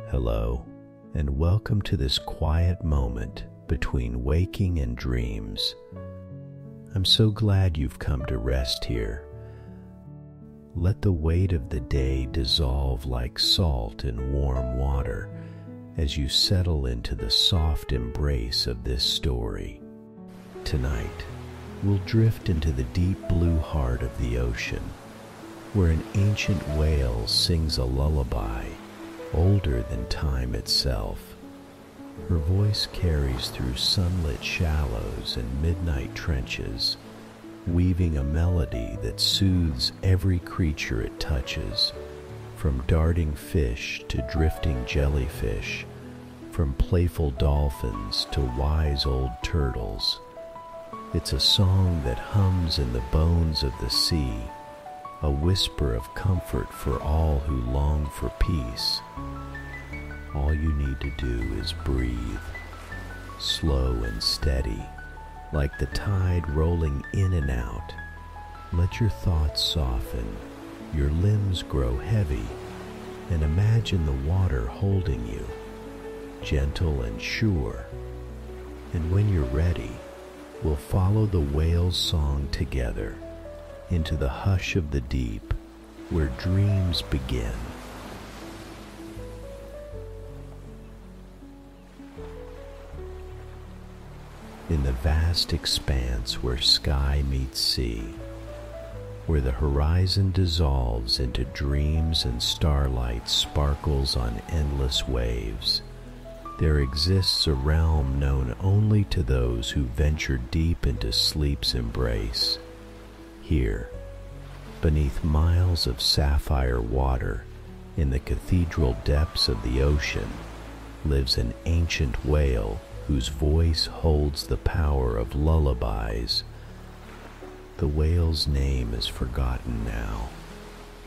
Hello, and welcome to this quiet moment between waking and dreams. I'm so glad you've come to rest here. Let the weight of the day dissolve like salt in warm water as you settle into the soft embrace of this story. Tonight, we'll drift into the deep blue heart of the ocean, where an ancient whale sings a lullaby older than time itself. Her voice carries through sunlit shallows and midnight trenches, weaving a melody that soothes every creature it touches, from darting fish to drifting jellyfish, from playful dolphins to wise old turtles. It's a song that hums in the bones of the sea, a whisper of comfort for all who long for peace. All you need to do is breathe, slow and steady, like the tide rolling in and out. Let your thoughts soften, your limbs grow heavy, and imagine the water holding you, gentle and sure. And when you're ready, we'll follow the whale's song together into the hush of the deep, where dreams begin. In the vast expanse where sky meets sea, where the horizon dissolves into dreams and starlight sparkles on endless waves, there exists a realm known only to those who venture deep into sleep's embrace. Here, beneath miles of sapphire water, in the cathedral depths of the ocean, lives an ancient whale whose voice holds the power of lullabies. The whale's name is forgotten now,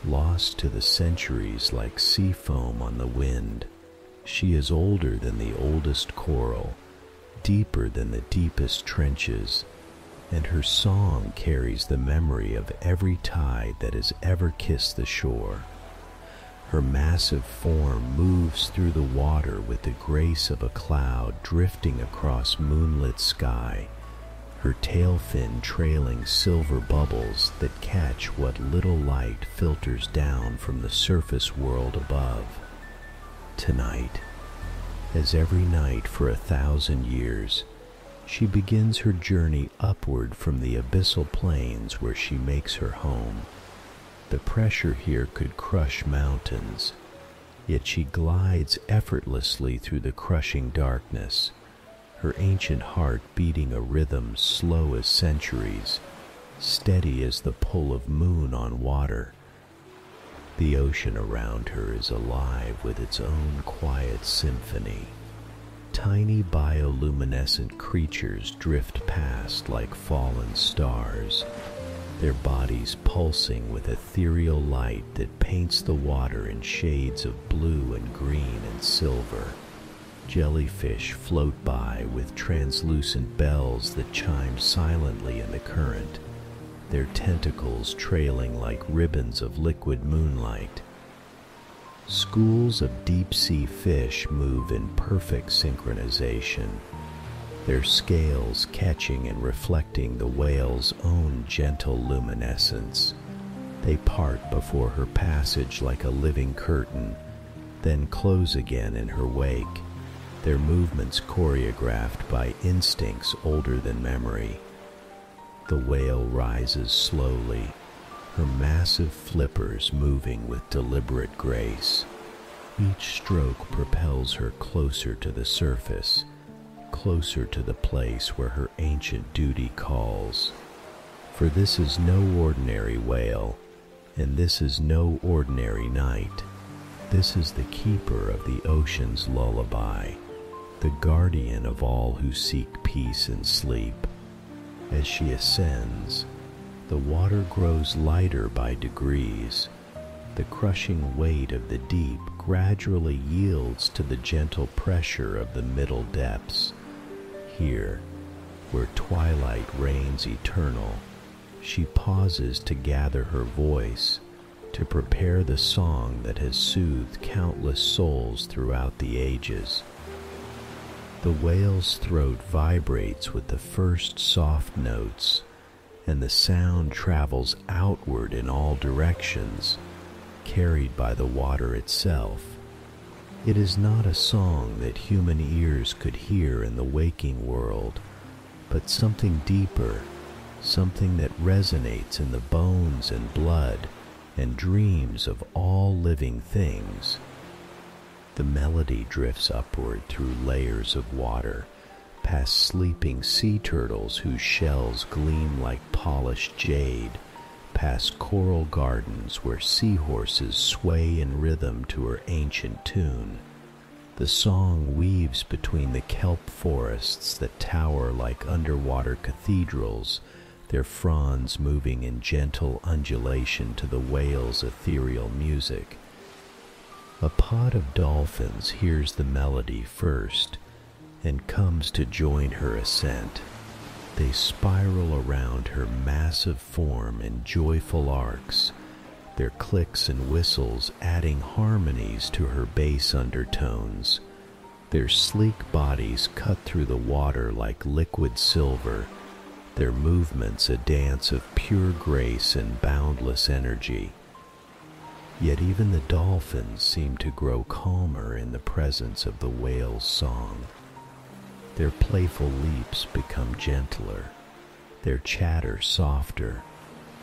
lost to the centuries like sea foam on the wind. She is older than the oldest coral, deeper than the deepest trenches, and her song carries the memory of every tide that has ever kissed the shore. Her massive form moves through the water with the grace of a cloud drifting across moonlit sky, her tail fin trailing silver bubbles that catch what little light filters down from the surface world above. Tonight, as every night for 1,000 years, she begins her journey upward from the abyssal plains where she makes her home. The pressure here could crush mountains, yet she glides effortlessly through the crushing darkness, her ancient heart beating a rhythm slow as centuries, steady as the pull of moon on water. The ocean around her is alive with its own quiet symphony. Tiny bioluminescent creatures drift past like fallen stars, their bodies pulsing with ethereal light that paints the water in shades of blue and green and silver. Jellyfish float by with translucent bells that chime silently in the current, their tentacles trailing like ribbons of liquid moonlight. Schools of deep-sea fish move in perfect synchronization, their scales catching and reflecting the whale's own gentle luminescence. They part before her passage like a living curtain, then close again in her wake, their movements choreographed by instincts older than memory. The whale rises slowly, her massive flippers moving with deliberate grace. Each stroke propels her closer to the surface, closer to the place where her ancient duty calls. For this is no ordinary whale, and this is no ordinary night. This is the keeper of the ocean's lullaby, the guardian of all who seek peace and sleep. As she ascends, the water grows lighter by degrees. The crushing weight of the deep gradually yields to the gentle pressure of the middle depths. Here, where twilight reigns eternal, she pauses to gather her voice, to prepare the song that has soothed countless souls throughout the ages. The whale's throat vibrates with the first soft notes, and the sound travels outward in all directions, carried by the water itself. It is not a song that human ears could hear in the waking world, but something deeper, something that resonates in the bones and blood and dreams of all living things. The melody drifts upward through layers of water, past sleeping sea turtles whose shells gleam like polished jade, past coral gardens where seahorses sway in rhythm to her ancient tune. The song weaves between the kelp forests that tower like underwater cathedrals, their fronds moving in gentle undulation to the whale's ethereal music. A pod of dolphins hears the melody first and comes to join her ascent. They spiral around her massive form in joyful arcs, their clicks and whistles adding harmonies to her bass undertones. Their sleek bodies cut through the water like liquid silver, their movements a dance of pure grace and boundless energy. Yet even the dolphins seem to grow calmer in the presence of the whale's song. Their playful leaps become gentler, their chatter softer,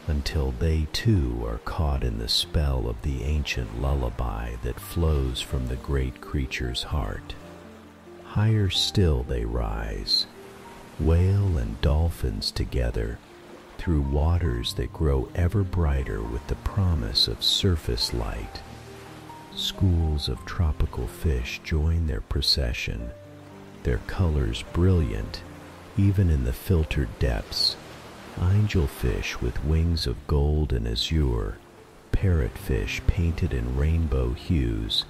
until they too are caught in the spell of the ancient lullaby that flows from the great creature's heart. Higher still they rise, whale and dolphins together, through waters that grow ever brighter with the promise of surface light. Schools of tropical fish join their procession, their colors brilliant even in the filtered depths. Angelfish with wings of gold and azure, parrotfish painted in rainbow hues,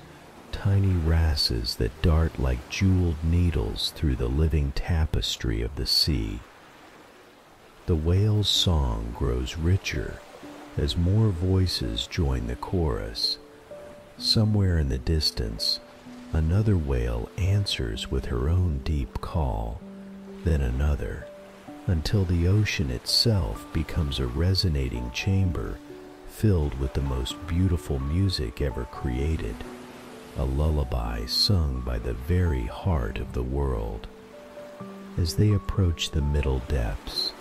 tiny wrasses that dart like jeweled needles through the living tapestry of the sea. The whale's song grows richer as more voices join the chorus. Somewhere in the distance, another whale answers with her own deep call, then another, until the ocean itself becomes a resonating chamber filled with the most beautiful music ever created, a lullaby sung by the very heart of the world. As they approach the middle depths,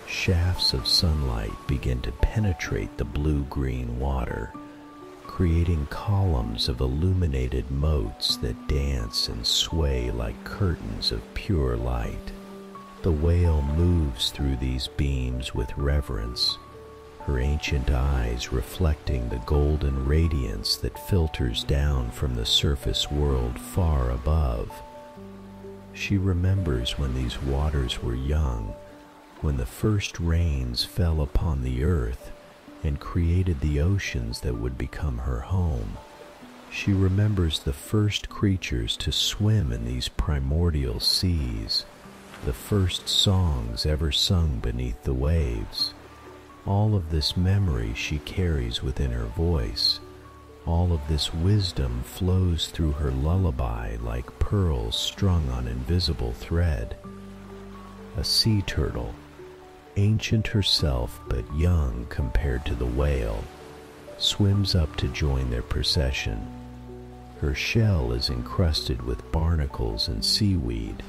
shafts of sunlight begin to penetrate the blue-green water, creating columns of illuminated moats that dance and sway like curtains of pure light. The whale moves through these beams with reverence, her ancient eyes reflecting the golden radiance that filters down from the surface world far above. She remembers when these waters were young, when the first rains fell upon the earth and created the oceans that would become her home. She remembers the first creatures to swim in these primordial seas, the first songs ever sung beneath the waves. All of this memory she carries within her voice. All of this wisdom flows through her lullaby like pearls strung on invisible thread. A sea turtle, ancient herself but young compared to the whale, swims up to join their procession. Her shell is encrusted with barnacles and seaweed,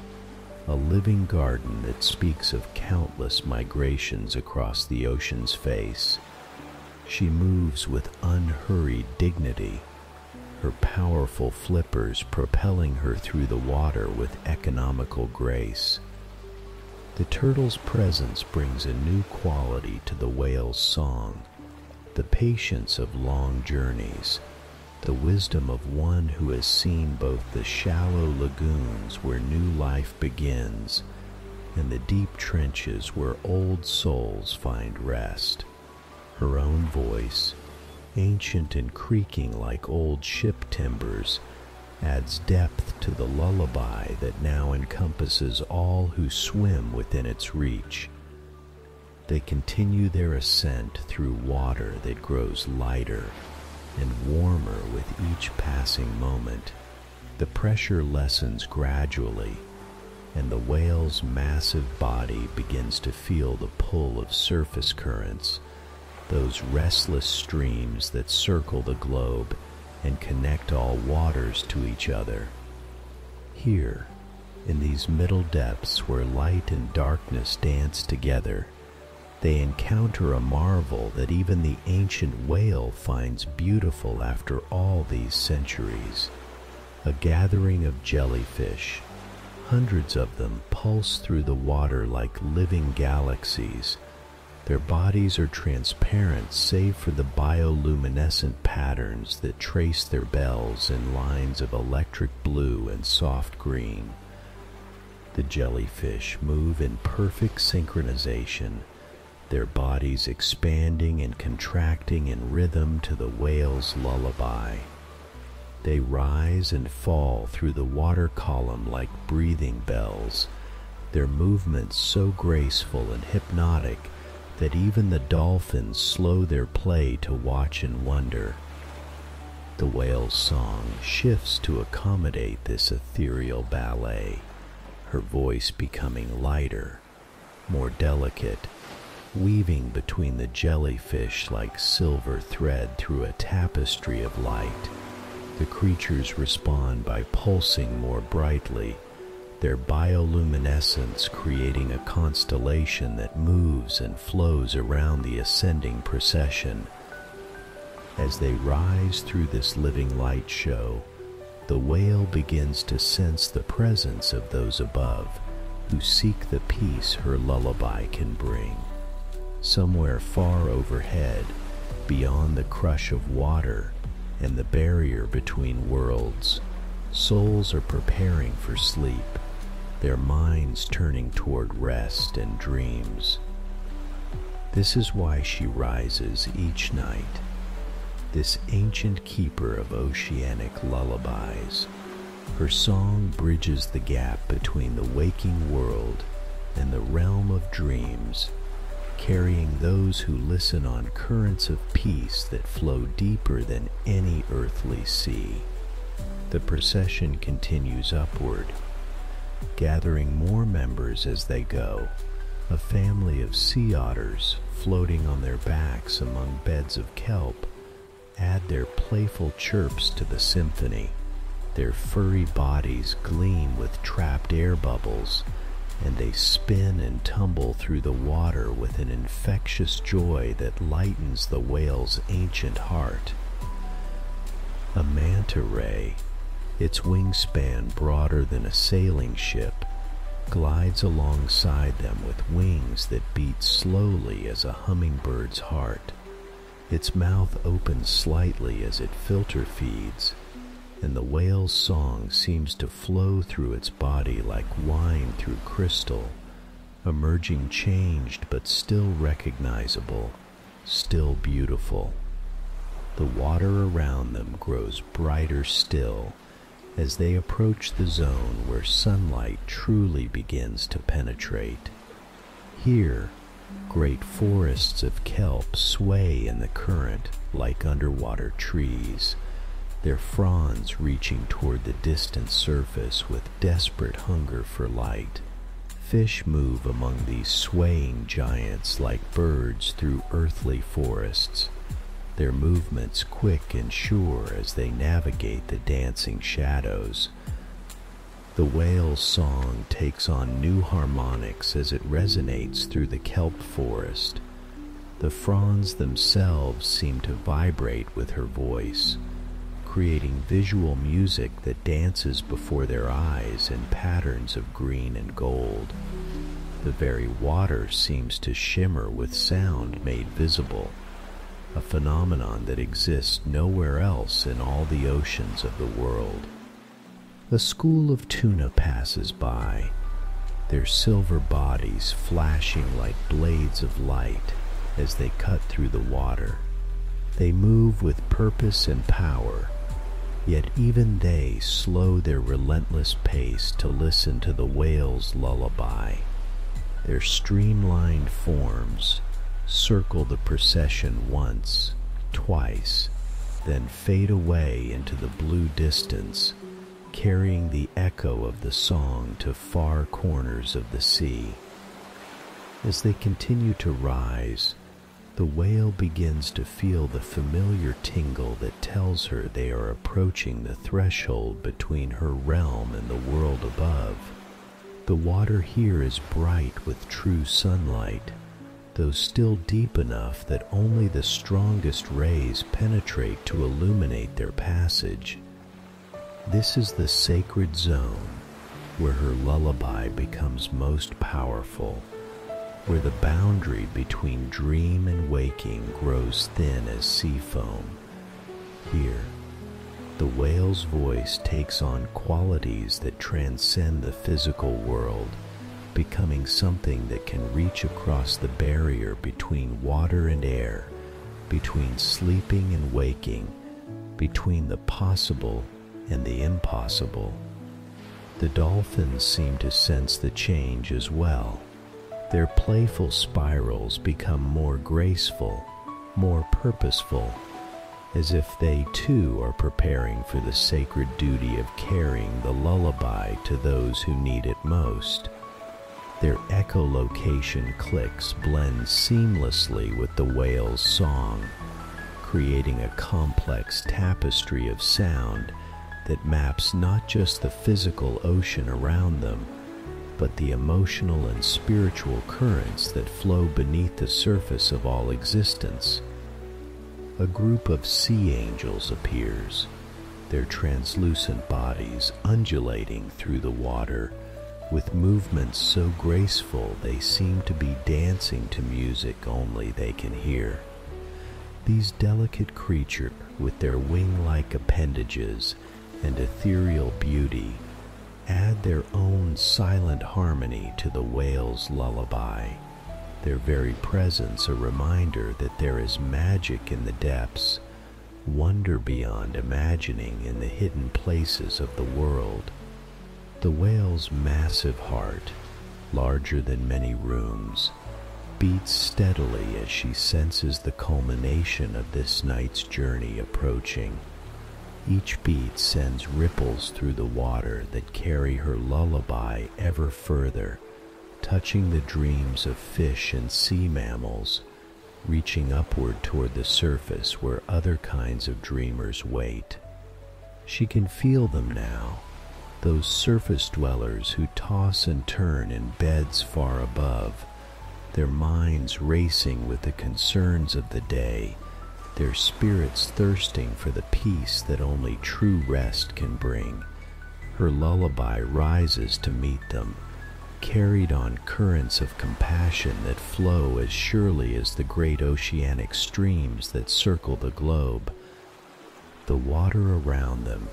a living garden that speaks of countless migrations across the ocean's face. She moves with unhurried dignity, her powerful flippers propelling her through the water with economical grace. The turtle's presence brings a new quality to the whale's song, the patience of long journeys, the wisdom of one who has seen both the shallow lagoons where new life begins and the deep trenches where old souls find rest. Her own voice, ancient and creaking like old ship timbers, adds depth to the lullaby that now encompasses all who swim within its reach. They continue their ascent through water that grows lighter and warmer with each passing moment. The pressure lessens gradually, and the whale's massive body begins to feel the pull of surface currents, those restless streams that circle the globe and connect all waters to each other. Here, in these middle depths where light and darkness dance together, they encounter a marvel that even the ancient whale finds beautiful after all these centuries. A gathering of jellyfish. Hundreds of them pulse through the water like living galaxies. Their bodies are transparent save for the bioluminescent patterns that trace their bells in lines of electric blue and soft green. The jellyfish move in perfect synchronization, their bodies expanding and contracting in rhythm to the whale's lullaby. They rise and fall through the water column like breathing bells, their movements so graceful and hypnotic that even the dolphins slow their play to watch and wonder. The whale's song shifts to accommodate this ethereal ballet, her voice becoming lighter, more delicate, weaving between the jellyfish like silver thread through a tapestry of light. The creatures respond by pulsing more brightly, their bioluminescence creating a constellation that moves and flows around the ascending procession. As they rise through this living light show, the whale begins to sense the presence of those above, who seek the peace her lullaby can bring. Somewhere far overhead, beyond the crush of water and the barrier between worlds, souls are preparing for sleep, their minds turning toward rest and dreams. This is why she rises each night, this ancient keeper of oceanic lullabies. Her song bridges the gap between the waking world and the realm of dreams, carrying those who listen on currents of peace that flow deeper than any earthly sea. The procession continues upward, gathering more members as they go, a family of sea otters floating on their backs among beds of kelp add their playful chirps to the symphony. Their furry bodies gleam with trapped air bubbles, and they spin and tumble through the water with an infectious joy that lightens the whale's ancient heart. A manta ray, its wingspan broader than a sailing ship, glides alongside them with wings that beat slowly as a hummingbird's heart. Its mouth opens slightly as it filter feeds, and the whale's song seems to flow through its body like wine through crystal, emerging changed but still recognizable, still beautiful. The water around them grows brighter still as they approach the zone where sunlight truly begins to penetrate. Here, great forests of kelp sway in the current like underwater trees, their fronds reaching toward the distant surface with desperate hunger for light. Fish move among these swaying giants like birds through earthly forests, their movements quick and sure as they navigate the dancing shadows. The whale's song takes on new harmonics as it resonates through the kelp forest. The fronds themselves seem to vibrate with her voice, creating visual music that dances before their eyes in patterns of green and gold. The very water seems to shimmer with sound made visible, a phenomenon that exists nowhere else in all the oceans of the world. A school of tuna passes by, their silver bodies flashing like blades of light as they cut through the water. They move with purpose and power, yet even they slow their relentless pace to listen to the whale's lullaby. Their streamlined forms circle the procession once, twice, then fade away into the blue distance, carrying the echo of the song to far corners of the sea. As they continue to rise, the whale begins to feel the familiar tingle that tells her they are approaching the threshold between her realm and the world above. The water here is bright with true sunlight, though still deep enough that only the strongest rays penetrate to illuminate their passage. This is the sacred zone where her lullaby becomes most powerful, where the boundary between dream and waking grows thin as sea foam. Here, the whale's voice takes on qualities that transcend the physical world, becoming something that can reach across the barrier between water and air, between sleeping and waking, between the possible and the impossible. The dolphins seem to sense the change as well. Their playful spirals become more graceful, more purposeful, as if they too are preparing for the sacred duty of carrying the lullaby to those who need it most. Their echolocation clicks blend seamlessly with the whale's song, creating a complex tapestry of sound that maps not just the physical ocean around them, but the emotional and spiritual currents that flow beneath the surface of all existence. A group of sea angels appears, their translucent bodies undulating through the water, with movements so graceful they seem to be dancing to music only they can hear. These delicate creatures, with their wing-like appendages and ethereal beauty, add their own silent harmony to the whale's lullaby, their very presence a reminder that there is magic in the depths, wonder beyond imagining in the hidden places of the world. The whale's massive heart, larger than many rooms, beats steadily as she senses the culmination of this night's journey approaching. Each beat sends ripples through the water that carry her lullaby ever further, touching the dreams of fish and sea mammals, reaching upward toward the surface where other kinds of dreamers wait. She can feel them now, those surface dwellers who toss and turn in beds far above, their minds racing with the concerns of the day, their spirits thirsting for the peace that only true rest can bring. Her lullaby rises to meet them, carried on currents of compassion that flow as surely as the great oceanic streams that circle the globe. The water around them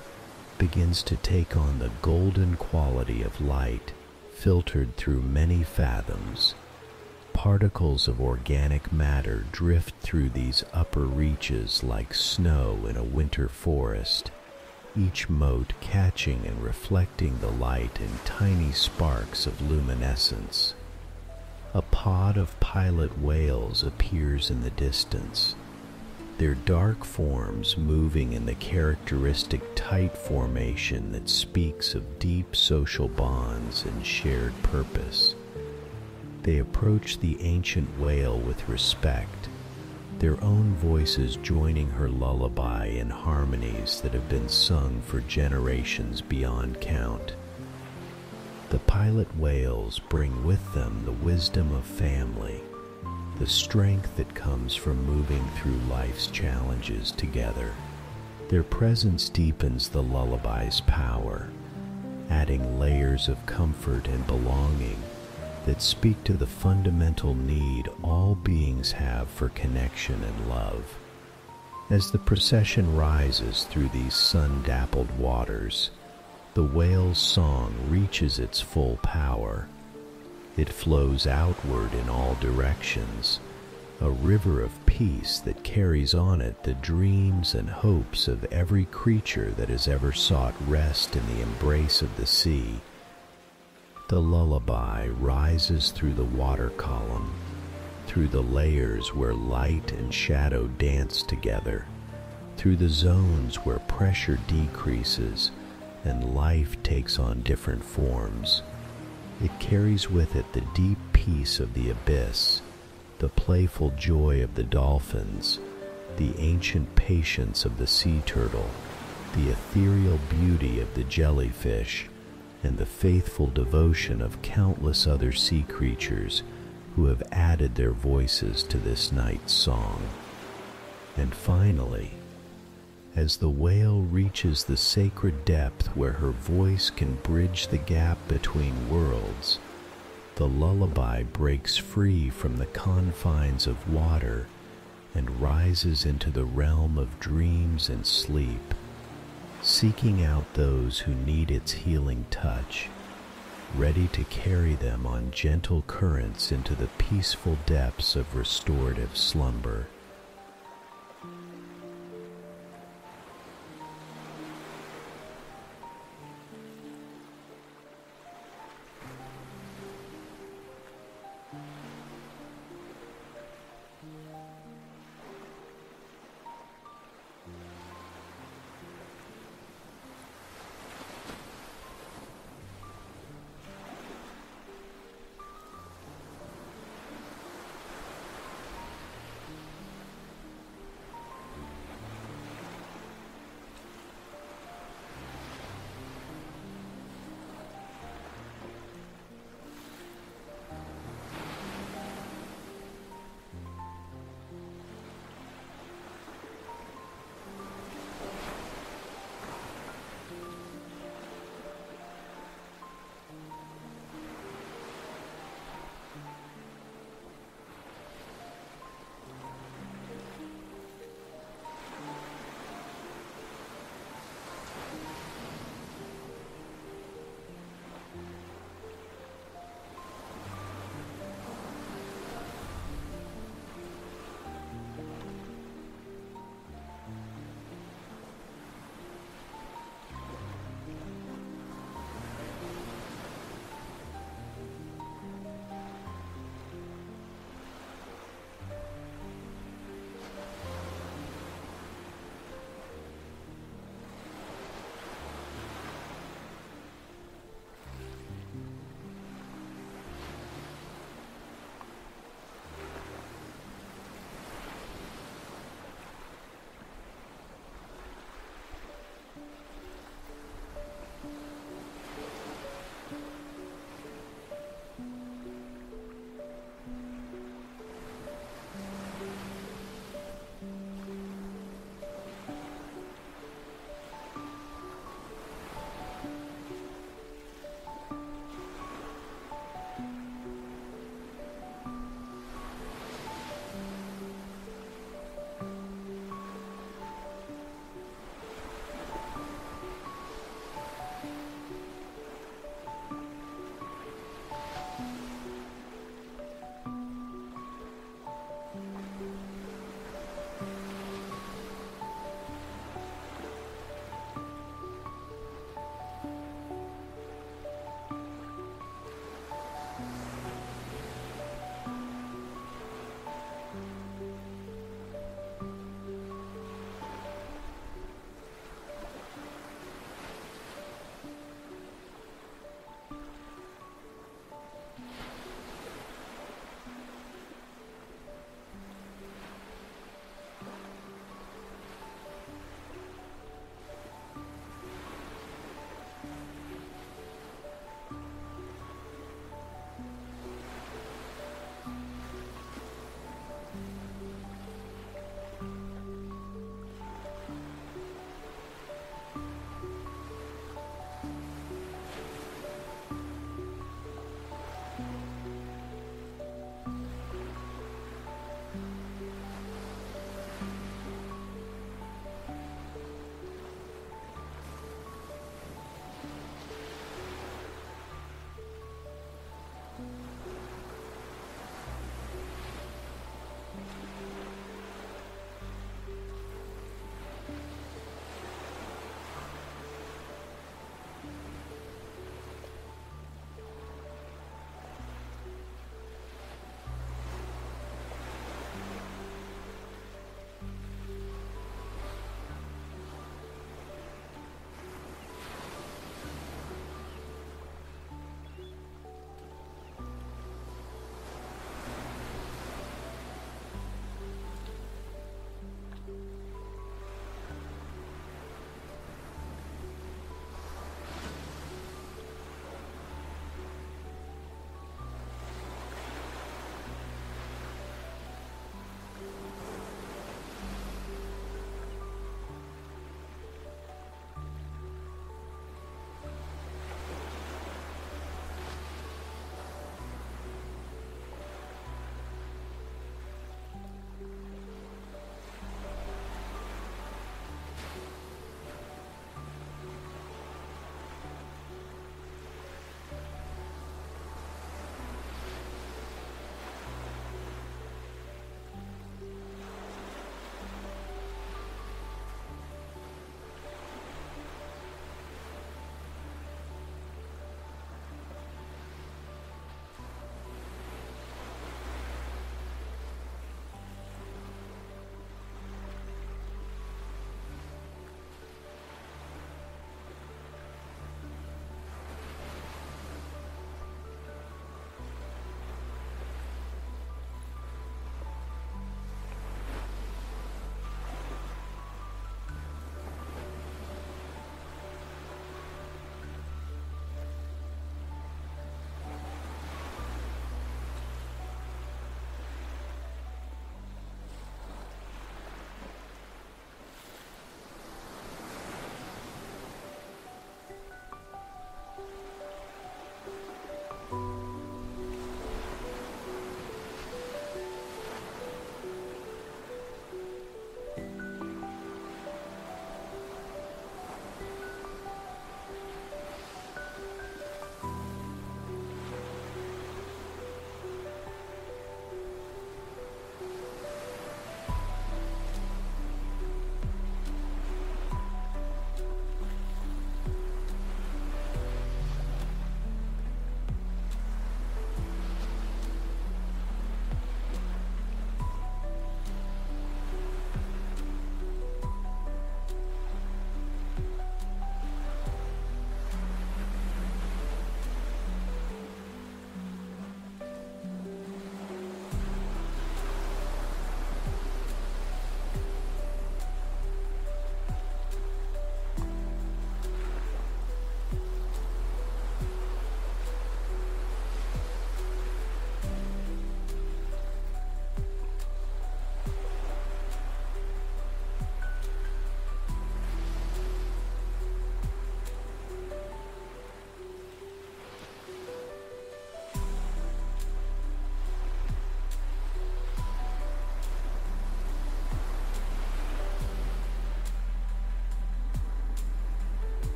begins to take on the golden quality of light filtered through many fathoms. Particles of organic matter drift through these upper reaches like snow in a winter forest, each mote catching and reflecting the light in tiny sparks of luminescence. A pod of pilot whales appears in the distance, their dark forms moving in the characteristic tight formation that speaks of deep social bonds and shared purpose. They approach the ancient whale with respect, their own voices joining her lullaby in harmonies that have been sung for generations beyond count. The pilot whales bring with them the wisdom of family, the strength that comes from moving through life's challenges together. Their presence deepens the lullaby's power, adding layers of comfort and belonging that speak to the fundamental need all beings have for connection and love. As the procession rises through these sun-dappled waters, the whale's song reaches its full power. It flows outward in all directions, a river of peace that carries on it the dreams and hopes of every creature that has ever sought rest in the embrace of the sea. The lullaby rises through the water column, through the layers where light and shadow dance together, through the zones where pressure decreases and life takes on different forms. It carries with it the deep peace of the abyss, the playful joy of the dolphins, the ancient patience of the sea turtle, the ethereal beauty of the jellyfish, and the faithful devotion of countless other sea creatures who have added their voices to this night's song. And finally, as the whale reaches the sacred depth where her voice can bridge the gap between worlds, the lullaby breaks free from the confines of water and rises into the realm of dreams and sleep, seeking out those who need its healing touch, ready to carry them on gentle currents into the peaceful depths of restorative slumber.